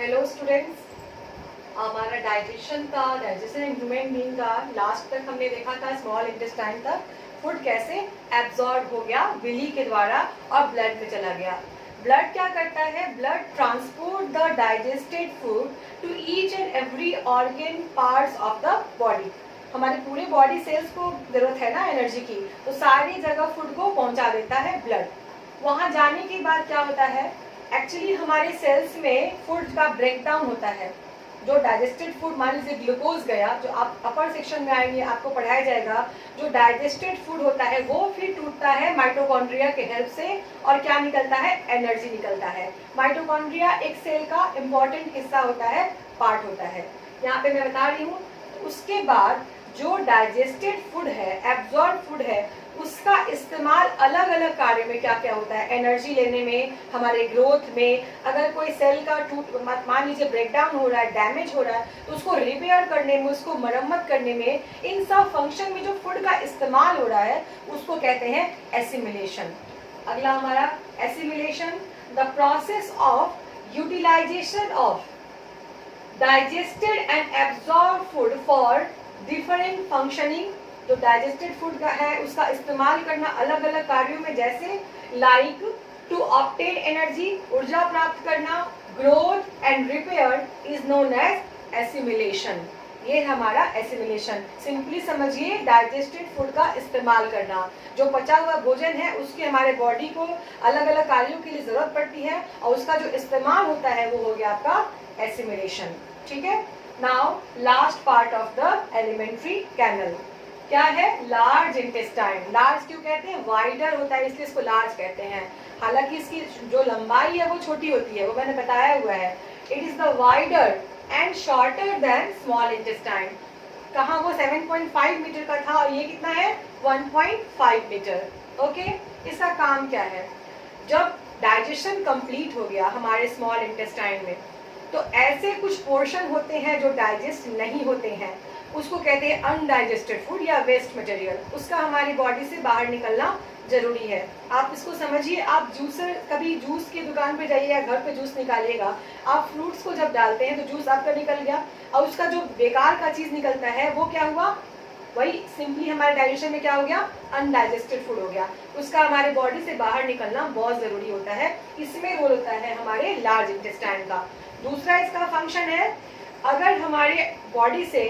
Hello students, हमारा digestion in human being का last तक हमने देखा था स्मॉल इंटेस्टाइन तक फूड कैसे एब्जॉर्ब हो गया विली के द्वारा और ब्लड में चला गया। ब्लड क्या करता है? Blood transport the digested food to each and every organ parts of the body. हमारे पूरे बॉडी सेल्स को जरूरत है ना एनर्जी की, तो सारी जगह फूड को पहुंचा देता है ब्लड। वहां जाने के बाद क्या होता है? एक्चुअली हमारे सेल्स में फूड का ब्रेकडाउन होता है। जो डाइजेस्टेड फूड, मान लीजिए ग्लूकोज गया, जो आप अपर सेक्शन में आएंगे आपको पढ़ाया जाएगा, जो डाइजेस्टेड फूड होता है वो फिर टूटता है माइटोकॉन्ड्रिया के हेल्प से और क्या निकलता है? एनर्जी निकलता है। माइटोकॉन्ड्रिया एक सेल का इंपॉर्टेंट हिस्सा होता है, पार्ट होता है। यहाँ पे मैं बता रही हूँ। उसके बाद जो डाइजेस्टेड फूड है, एब्जॉर्ब फूड है, उसका इस्तेमाल अलग अलग कार्य में क्या क्या होता है? एनर्जी लेने में, हमारे ग्रोथ में, अगर कोई सेल का मान लीजिए ब्रेकडाउन हो रहा है, डैमेज हो रहा है, तो उसको रिपेयर करने में, उसको मरम्मत करने में, इन सब फंक्शन में जो फूड का इस्तेमाल हो रहा है उसको कहते हैं एसिमिलेशन। अगला हमारा assimilation, the process of utilization of digested and absorb food for different functioning. जो डाइजेस्टेड फूड का है उसका इस्तेमाल करना अलग अलग कार्यों में, जैसे लाइक टू ऑब्टेन एनर्जी, ऊर्जा प्राप्त करना, growth and repair, is known as assimilation. ये हमारा एसिमिलेशन। सिंपली समझिए, डाइजेस्टेड फूड का इस्तेमाल करना। जो पचा हुआ भोजन है उसकी हमारे बॉडी को अलग अलग कार्यों के लिए जरूरत पड़ती है और उसका जो इस्तेमाल होता है वो हो गया आपका एसिमिलेशन। ठीक है। Now last part of the alimentary canal क्या है? Large intestine. लार्ज क्यों कहते हैं? वाइडर होता है इसलिए इसको लार्ज कहते हैं। हालांकि इसकी जो लंबाई है वो छोटी होती है, वो मैंने बताया हुआ है। It is the wider and shorter than small intestine. कहाँ? वो 7.5 मीटर का था और ये कितना है? 1.5 मीटर। ओके। इसका काम क्या है? जब डाइजेशन कंप्लीट हो गया हमारे स्मॉल इंटेस्टाइन में, तो ऐसे कुछ पोर्शन होते हैं जो डाइजेस्ट नहीं होते हैं, उसको कहते हैं अनडाइजेस्टेड फूड या वेस्ट मटेरियल। उसका हमारी बॉडी से बाहर निकलना जरूरी है। आप इसको समझिए, आप जूसर, कभी जूस की दुकान पे जाइए या घर पे जूस निकालिएगा, आप फ्रूट्स को जब डालते हैं तो जूस आपका निकल गया और उसका जो बेकार का चीज निकलता है वो क्या हुआ? वही सिंपली हमारे डाइजेशन में क्या हो गया? अनडाइजेस्टेड फूड हो गया। उसका हमारे बॉडी से बाहर निकलना बहुत जरूरी होता है। इसमें रोल होता है हमारे लार्ज इंटेस्टाइन का। दूसरा इसका फंक्शन है, अगर हमारे बॉडी से,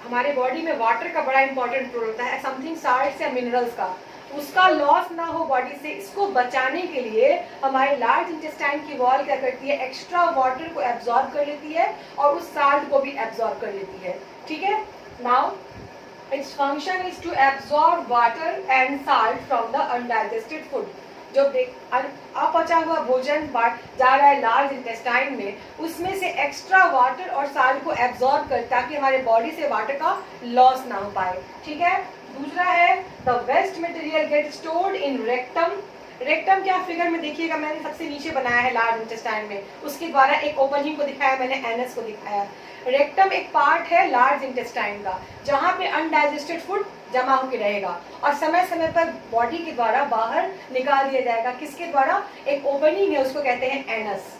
हमारे बॉडी में वाटर का बड़ा इंपॉर्टेंट रोल होता है, समथिंग साल्ट्स या मिनरल्स का, उसका लॉस ना हो बॉडी से, इसको बचाने के लिए हमारे लार्ज इंटेस्टाइन की वॉल क्या करती है? एक्स्ट्रा वाटर को एब्जॉर्ब कर लेती है और उस साल्ट को भी एब्जॉर्ब कर लेती है। ठीक है। Now its function is to absorb water and salt from the undigested food. जो अपचा हुआ भोजन जा रहा है लार्ज इंटेस्टाइन में, उसमें से एक्स्ट्रा वाटर और साल्ट को एब्जॉर्ब कर, ताकि हमारे बॉडी से वाटर का लॉस ना हो पाए। ठीक है। दूसरा है the waste material get stored in rectum. Rectum क्या? फिगर में देखिएगा, मैंने सबसे नीचे बनाया है लार्ज इंटेस्टाइन में, उसके द्वारा एक ओपनिंग को दिखाया मैंने, एनस को दिखाया। रेक्टम एक पार्ट है लार्ज इंटेस्टाइन का जहाँ पे अनडाइजेस्टेड फूड जमा होकर रहेगा और समय समय पर बॉडी के द्वारा बाहर निकाल दिया जाएगा। किसके द्वारा? एक ओपनिंग है, उसको कहते हैं anus.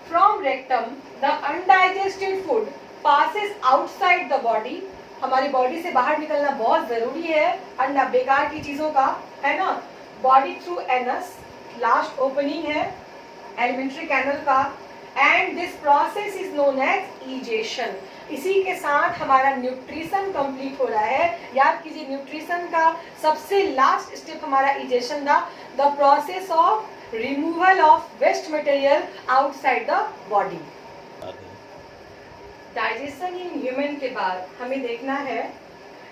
From rectum the undigested food passes outside the body. हमारी बॉडी से बाहर निकलना बहुत जरूरी है अंडा बेकार की चीजों का, है ना। Body through anus, last opening है एलिमेंट्री कैनल का, and this process is known as egestion. इसी के साथ हमारा न्यूट्रिशन कंप्लीट हो रहा है। याद कीजिए, न्यूट्रिशन का सबसे लास्ट स्टेप हमारा ईजेशन था, the process of removal of waste material outside the body. Digestion in human के बाद हमें देखना है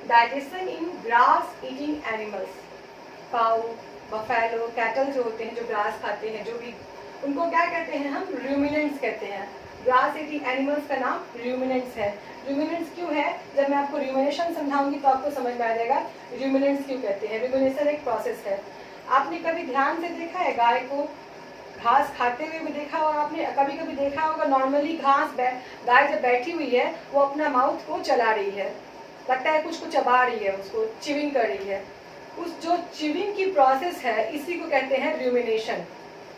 digestion in grass eating animals. Cow, buffalo, cattle जो होते हैं, जो ग्रास खाते हैं, जो भी, उनको क्या कहते हैं? हम रूमिनेंट्स कहते हैं। ग्रास ईटिंग एनिमल्स का नाम रूमिनेंट्स है। रूमिनेंट्स क्यों है? जब मैं आपको रूमिनेशन समझाऊंगी तो आपको समझ में आ जाएगा रूमिनेंट्स क्यों कहते हैं। रूमिनेशन एक प्रोसेस है। आपने कभी ध्यान से देखा है गाय को घास खाते हुए भी देखा होगा, आपने कभी कभी देखा होगा नॉर्मली घास गाय जब बैठी हुई है वो अपना माउथ को चला रही है, लगता है कुछ को चबा रही है, उसको चिविंग कर रही है। उस जो चिविंग की प्रोसेस है इसी को कहते हैं रूमिनेशन।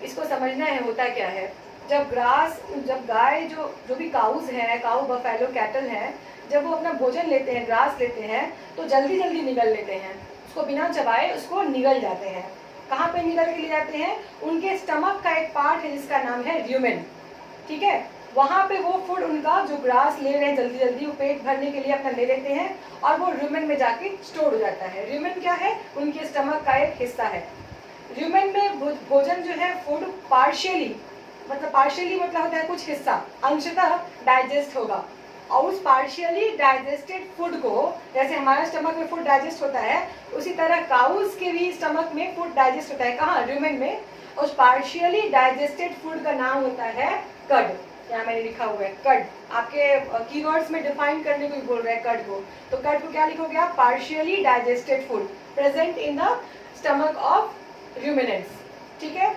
इसको समझना है होता क्या है। जब गाय जो भी काउज हैं, काउ बफेलो कैटल हैं, जब वो अपना भोजन लेते हैं, ग्रास लेते हैं, तो जल्दी जल्दी निगल लेते हैं, उसको बिना चबाए उसको निगल जाते हैं। कहाँ पे निगल के ले जाते हैं? उनके स्टमक का एक पार्ट है जिसका नाम है र्यूमेन, ठीक है, वहाँ पे वो फूड उनका जो ग्रास ले रहे हैं जल्दी जल्दी, वो पेट भरने के लिए अपना ले लेते हैं और वो र्यूमेन में जाके स्टोर हो जाता है। र्यूमेन क्या है? उनके स्टमक का एक हिस्सा है। र्यूमेन में भोजन जो है फूड पार्शियली मतलब होता है कुछ हिस्सा, अंशतः डाइजेस्ट होगा, और उस पार्शियली डाइजेस्टेड फूड को, जैसे हमारा स्टमक में फूड डाइजेस्ट होता है, उसी तरह काउस के भी स्टमक में फूड डाइजेस्ट होता है। कहाँ? र्यूमेन में। उस पार्शियली डाइजेस्टेड फूड का नाम होता है कर्ड। यहाँ मैंने लिखा हुआ है कर्ड, आपके कीवर्ड्स में डिफाइन करने को बोल रहे हैं कर्ड को, तो कर्ड को क्या लिखोगे आप? Partially digested food present in the stomach of ruminants, ठीक है।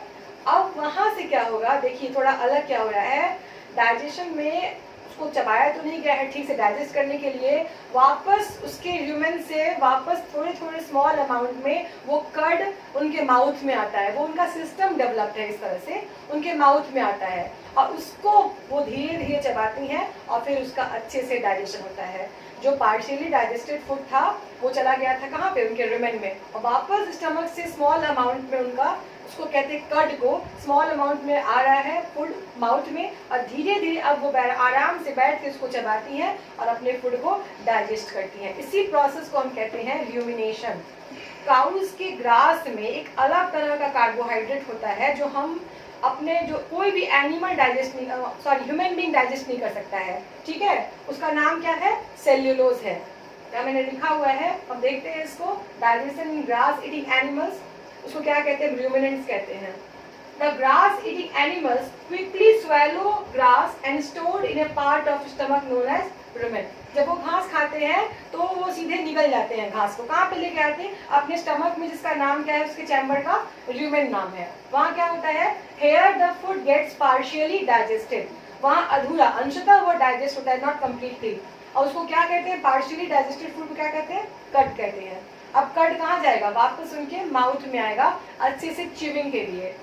अब वहां से क्या होगा, देखिए थोड़ा अलग क्या हो रहा है, डाइजेशन में उसको चबाया तो नहीं गया है ठीक से डाइजेस्ट करने के लिए, वापस उसके ह्यूमन से वापस थोड़े थोड़े स्मॉल अमाउंट में वो कर्ड उनके माउथ में आता है। वो उनका सिस्टम डेवलप्ड है, इस तरह से उनके माउथ में आता है और उसको वो धीरे धीरे चबाती हैं और फिर उसका अच्छे से डाइजेशन होता है। जो पार्शियली डाइजेस्टेड फूड था वो चला गया था कहाँ पे? उनके र्यूमेन में, और वापस स्टमक से स्मॉल अमाउंट में उनका, उसको कहते हैं कर्ड को, स्मॉल अमाउंट में आ रहा है फूड माउथ में, और धीरे धीरे अब वो आराम से बैठ के उसको चबाती हैं और अपने फूड को डाइजेस्ट करती हैं। इसी प्रोसेस को हम कहते हैं र्यूमिनेशन। काउस के ग्रास में एक अलग तरह का कार्बोहाइड्रेट होता है जो हम अपने जो कोई भी एनिमल डाइजेस्ट नहीं, ह्यूमन बीइंग डाइजेस्ट नहीं कर सकता है, ठीक है। उसका नाम क्या है? सेल्यूलोज है। क्या मैंने लिखा हुआ है, अब देखते हैं इसको। Digestion in grass eating animals, उसको क्या कहते हैं? रूमिनेंट्स कहते हैं। The grass eating animals quickly swallow grass and stored in a part of stomach known as rumen. जब वो घास खाते हैं तो वो सीधे निगल जाते हैं घास को, कहाँ पे लेके आते हैं? अपने स्टमक में, जिसका नाम क्या है? उसके चैम्बर का र्यूमेन नाम है। वहाँ क्या होता है? Here the food gets partially digested, वहाँ अधूरा, अंशतः वो डाइजेस्ट होता है, नॉट कम्प्लीटली। और उसको क्या कहते हैं? पार्शियली डाइजेस्टेड फूड को क्या कहते हैं? कर्ड कहते हैं। अब कर्ड कहाँ जाएगा? वापस उनके माउथ में आएगा अच्छे से च्यूइंग के लिए।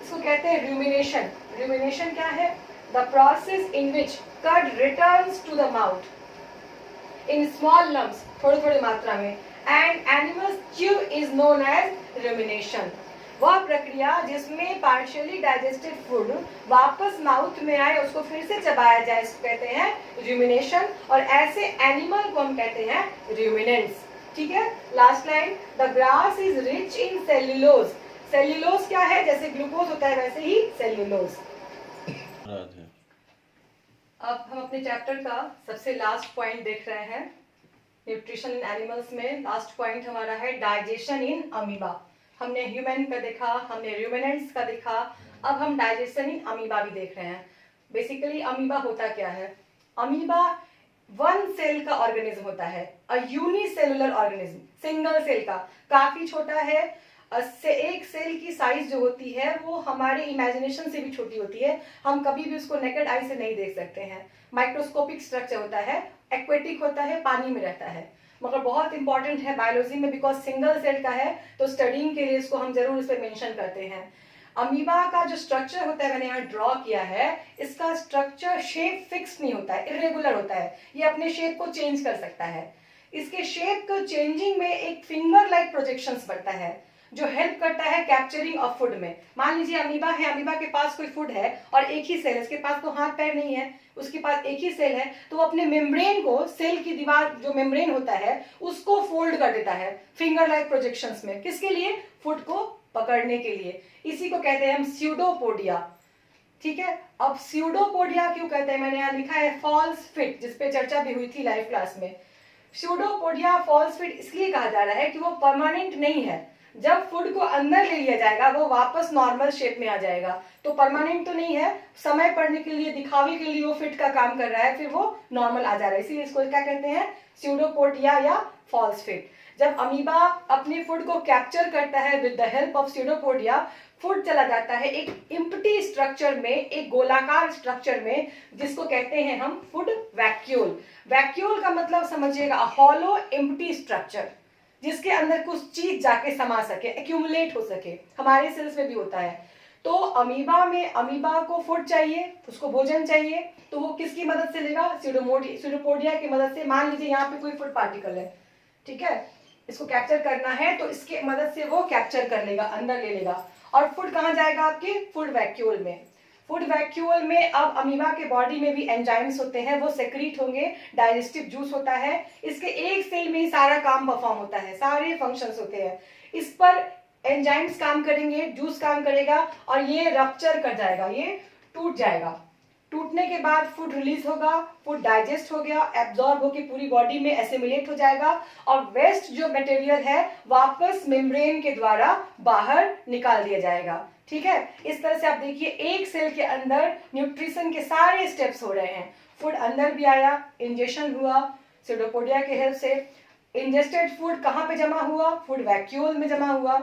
इसको कहते हैं रूमिनेशन। रूमिनेशन क्या है? The process in which curd returns to the mouth in small lumps, थोड़े थोड़े मात्रा में, and animals chew is known as rumination. वह प्रक्रिया जिसमें पार्शियली डाइजेस्टेड फूड वापस माउथ में आए, उसको फिर से चबाया जाए, इसको कहते हैं रूमिनेशन। और ऐसे एनिमल को हम कहते हैं रूमिनेंट्स, ठीक है। Last line, the grass is rich in cellulose. Cellulose क्या है? जैसे ग्लूकोज होता है वैसे ही सेल्यूलोज। अब हम अपने चैप्टर का सबसे लास्ट पॉइंट देख रहे हैं। न्यूट्रिशन इन एनिमल्स में लास्ट पॉइंट हमारा है डाइजेशन इन अमीबा। हमने ह्यूमन का देखा, हमने रूमिनेंट्स का देखा, अब हम डाइजेशन इन अमीबा भी देख रहे हैं। बेसिकली अमीबा होता क्या है? अमीबा वन सेल का ऑर्गेनिज्म होता है, अ यूनिसेलुलर ऑर्गेनिज्म, सिंगल सेल का, काफी छोटा है। एक सेल की साइज जो होती है वो हमारे इमेजिनेशन से भी छोटी होती है, हम कभी भी उसको नेकेड आई से नहीं देख सकते हैं। माइक्रोस्कोपिक स्ट्रक्चर होता है, एक्वेटिक होता है, पानी में रहता है, मगर बहुत इंपॉर्टेंट है बायोलॉजी में, बिकॉज सिंगल सेल का है तो स्टडिंग के लिए इसको हम जरूर इस पर मेंशन करते हैं। अमीबा का जो स्ट्रक्चर होता है, मैंने यहाँ ड्रॉ किया है, इसका स्ट्रक्चर शेप फिक्स नहीं होता है, इरेगुलर होता है, ये अपने शेप को चेंज कर सकता है। इसके शेप को चेंजिंग में एक फिंगर लाइक प्रोजेक्शंस बढ़ता है जो हेल्प करता है कैप्चरिंग ऑफ फूड में। मान लीजिए अमीबा है, अमीबा के पास कोई फूड है और एक ही सेल है, इसके पास तो हाथ पैर नहीं है, उसके पास एक ही सेल है, तो अपने मेम्ब्रेन को, सेल की दीवार जो मेम्ब्रेन होता है उसको फोल्ड कर देता है फिंगर लाइक प्रोजेक्शंस में। किसके लिए? फूड को पकड़ने के लिए। इसी को कहते हैं हम स्यूडोपोडिया, ठीक है। अब स्यूडोपोडिया क्यों कहते हैं? मैंने यहाँ लिखा है फॉल्स फिट, जिसपे चर्चा भी हुई थी लाइव क्लास में। स्यूडोपोडिया फॉल्स फिट इसलिए कहा जा रहा है कि वो परमानेंट नहीं है, जब फूड को अंदर ले लिया जाएगा वो वापस नॉर्मल शेप में आ जाएगा, तो परमानेंट तो नहीं है, समय पड़ने के लिए, दिखावे के लिए वो फिट का काम कर रहा है, फिर वो नॉर्मल आ जा रहा है, इसीलिए इसको क्या कहते हैं? स्यूडोपोडिया या फॉल्स फिट। जब अमीबा अपने फूड को कैप्चर करता है with the help of pseudopodia, food चला जाता है एक इम्प्टी स्ट्रक्चर में, एक गोलाकार स्ट्रक्चर में, जिसको कहते हैं हम फूड वैक्यूल। वैक्यूल का मतलब समझिएगा, हॉलो इम्प्टी स्ट्रक्चर, जिसके अंदर कुछ चीज जाके समा सके, एक्यूमुलेट हो सके। हमारे सेल्स में भी होता है। तो अमीबा को फूड चाहिए, उसको भोजन चाहिए, तो वो किसकी मदद से लेगा? स्यूडोपोडिया की मदद से। मान लीजिए यहाँ पे कोई फूड पार्टिकल है, ठीक है, इसको कैप्चर करना है तो इसके मदद से वो कैप्चर कर लेगा, अंदर ले लेगा। और फूड कहाँ जाएगा? आपके फूड वैक्यूल में। फूड वैक्यूल में अब अमीबा के बॉडी में भी एंजाइम्स होते हैं, वो सेक्रीट होंगे, डाइजेस्टिव जूस होता है, इसके एक सेल में ही सारा काम परफॉर्म होता है, सारे फंक्शंस होते हैं। इस पर एंजाइम्स काम करेंगे, जूस काम करेगा और ये रप्चर कर जाएगा, ये टूट जाएगा। टूटने के बाद फूड रिलीज होगा, फूड डाइजेस्ट हो गया, एब्जॉर्ब होकर पूरी बॉडी में एसिमिलेट हो जाएगा और वेस्ट जो मटेरियल है वापस मेम्ब्रेन के द्वारा बाहर निकाल दिया जाएगा। ठीक है, इस तरह से आप देखिए एक सेल के अंदर न्यूट्रिशन के सारे स्टेप्स हो रहे हैं। फूड अंदर भी आया, इंजेक्शन हुआ स्यूडोपोडिया के हेल्प से। इंजेस्टेड फूड कहाँ पे जमा हुआ? फूड वैक्यूल में जमा हुआ।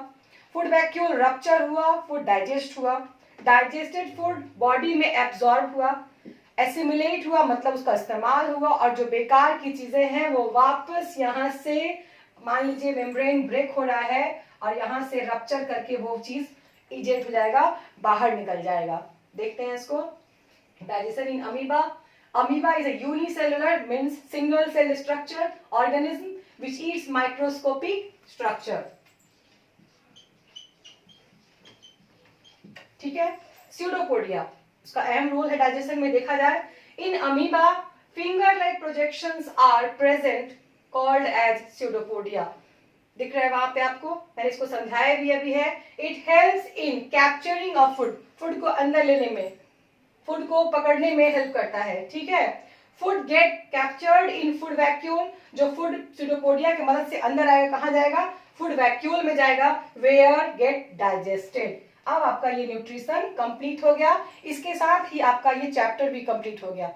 फूड वैक्यूल रप्चर हुआ, फूड डाइजेस्ट हुआ। डाइजेस्टेड फूड बॉडी में एब्जॉर्ब हुआ, एसिमिलेट हुआ, मतलब उसका इस्तेमाल हुआ, और जो बेकार की चीजें हैं वो वापस यहाँ से, मान लीजिए मेम्ब्रेन ब्रेक हो रहा है और यहाँ से रप्चर करके वो चीज इजेक्ट हो जाएगा, बाहर निकल जाएगा। देखते हैं इसको। Digestion in amoeba. Amoeba is a unicellular means single cell structure organism which eats microscopic structure। ठीक है, स्यूडोपोडिया, उसका अहम रोल है डाइजेशन में। देखा जाए in amoeba finger like projections are present called as pseudopodia. दिख रहा है वहां पे आपको, मैंने इसको समझाया भी अभी है। It helps in capturing of food, food को अंदर लेने में, फूड को पकड़ने में हेल्प करता है। ठीक है, food gate captured in food vacuole, जो फूड स्यूडोपोडिया की मदद से अंदर आएगा, कहां जाएगा? फूड वैक्यूल में जाएगा, वेयर गेट डाइजेस्टेड। अब आपका ये न्यूट्रिशन कंप्लीट हो गया, इसके साथ ही आपका ये चैप्टर भी कंप्लीट हो गया।